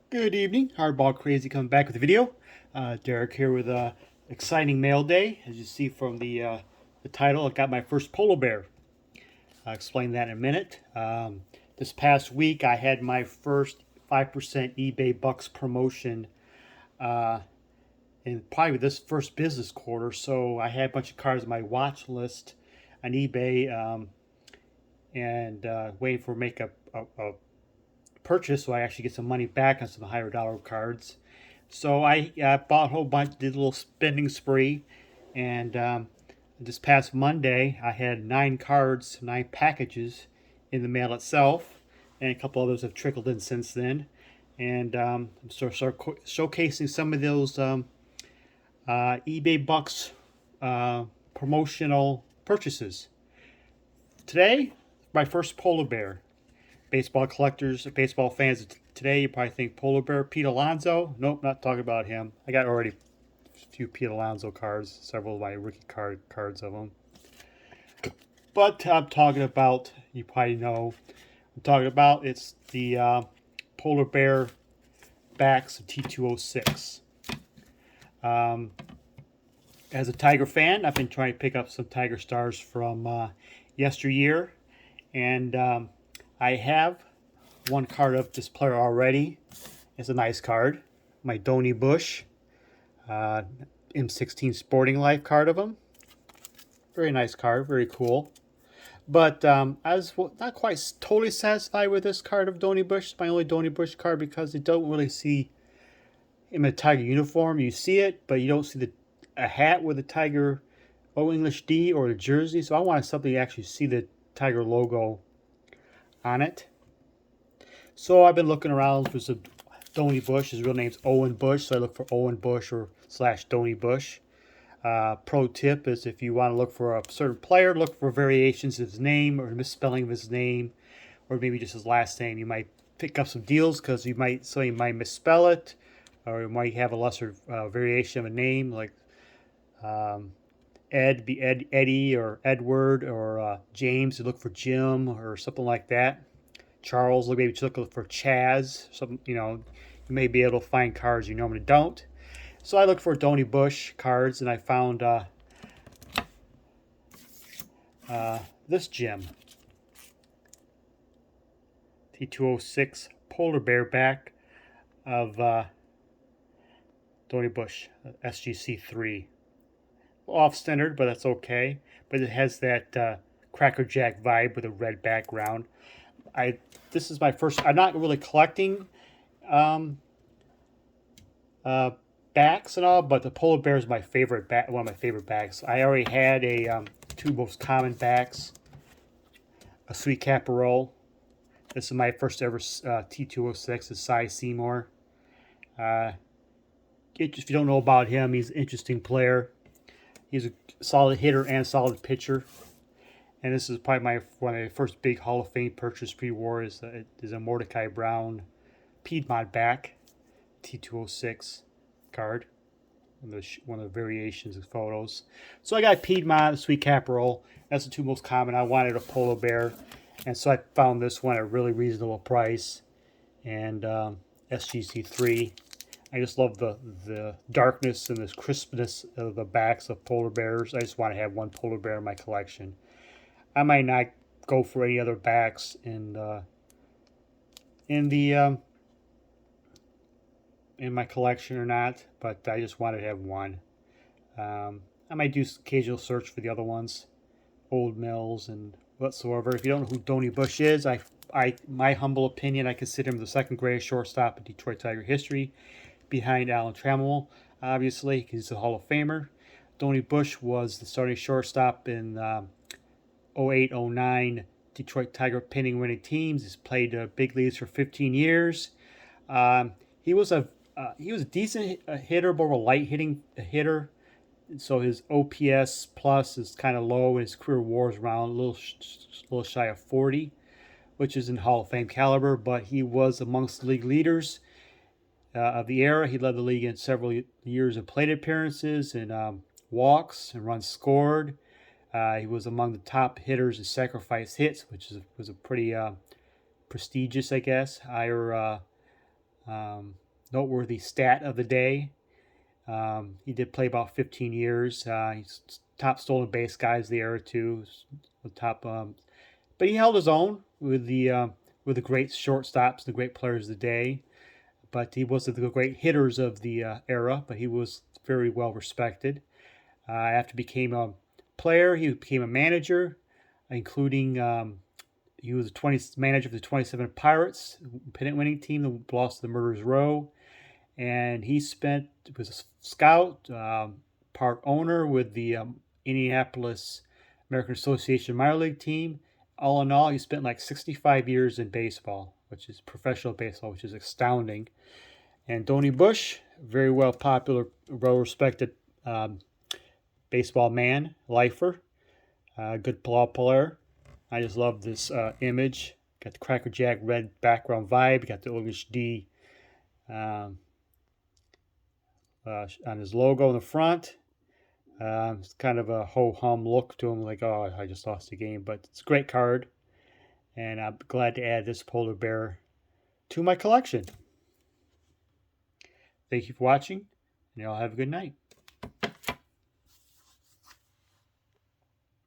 Good evening, Hardball Crazy coming back with a video. Derek here with a exciting mail day. As you see from the title, I got my first polar bear. I'll explain that in a minute. This past week, I had my first 5% eBay Bucks promotion in probably this first business quarter. So I had a bunch of cars on my watch list on eBay and waiting for make a purchase so I actually get some money back on some higher dollar cards. So I bought a whole bunch, did a little spending spree, and this past Monday I had 9 cards, 9 packages in the mail itself, and a couple others have trickled in since then. And I'm showcasing some of those eBay Bucks promotional purchases. Today, my first polar bear. Baseball collectors, baseball fans today, you probably think polar bear Pete Alonso. Nope, not talking about him. I got already a few Pete Alonso cards, several of my rookie cards of them. But I'm talking about, you probably know, I'm talking about it's the polar bear backs of T206. As a Tiger fan, I've been trying to pick up some Tiger stars from yesteryear, and I have one card of this player already. It's a nice card. My Donnie Bush M16 Sporting Life card of him. Very nice card, very cool. But I was not quite totally satisfied with this card of Donnie Bush. It's my only Donnie Bush card because you don't really see him in a Tiger uniform. You see it, but you don't see a hat with a Tiger O English D or the jersey. So I wanted something to actually see the Tiger logo on it. So I've been looking around for some Donnie Bush. His real name's Owen Bush, so I look for Owen Bush or / Donnie Bush. Pro tip is if you want to look for a certain player, look for variations of his name or misspelling of his name, or maybe just his last name. You might pick up some deals because somebody might misspell it, or you might have a lesser variation of a name like Eddie or Edward or James. You look for Jim or something like that. Charles, maybe just look for Chaz. Some, you may be able to find cards you normally don't. So I looked for Donnie Bush cards, and I found this gem, T206 polar bear back of Donnie Bush, SGC3. Off-centered, but that's okay. But it has that Cracker Jack vibe with a red background. This is my first. I'm not really collecting um, backs and all, but the polar bear is my favorite back. One of my favorite backs. I already had a 2 most common backs. A Sweet Caparol. This is my first ever T206. Is Cy Seymour. If you don't know about him, he's an interesting player. He's a solid hitter and solid pitcher. And this is probably one of my first big Hall of Fame purchase pre-war is a Mordecai Brown Piedmont back T206 card. One of the variations of photos. So I got Piedmont, Sweet Caparol. That's the 2 most common. I wanted a polar bear, and so I found this one at a really reasonable price. And SGC3. I just love the darkness and this crispness of the backs of polar bears. I just want to have one polar bear in my collection. I might not go for any other backs in my collection or not, but I just wanted to have one. I might do occasional search for the other ones, Old Mills and whatsoever. If you don't know who Donnie Bush is, my humble opinion, I consider him the second greatest shortstop in Detroit Tiger history, behind Alan Trammell, obviously, he's a Hall of Famer. Donnie Bush was the starting shortstop in 08-09 Detroit Tiger pinning winning teams. He's played big leagues for 15 years. He was a decent hitter, but a light hitting hitter. So his OPS plus is kind of low. His career WAR is around a little shy of 40, which is in Hall of Fame caliber. But he was amongst the league leaders of the era. He led the league in several years of plate appearances and walks and runs scored. He was among the top hitters in sacrifice hits, which was a pretty prestigious, I guess, higher Noteworthy stat of the day. He did play about 15 years. He's top stolen base guys of the era too. The top, but he held his own with the great shortstops, the great players of the day. But he wasn't the great hitters of the era. But he was very well respected. After he became a player, he became a manager, including he was manager of the 27 Pirates, pennant winning team that lost to the Murderers Row. And he was a scout, part owner with the Indianapolis American Association minor league team. All in all, he spent like 65 years in baseball, which is professional baseball, which is astounding. And Donnie Bush, very well popular, well respected baseball man, lifer, good ball player. I just love this image. Got the Cracker Jack red background vibe. Got the English D on his logo in the front. It's kind of a ho-hum look to him, like, oh, I just lost the game. But it's a great card, and I'm glad to add this polar bear to my collection. Thank you for watching, and y'all have a good night.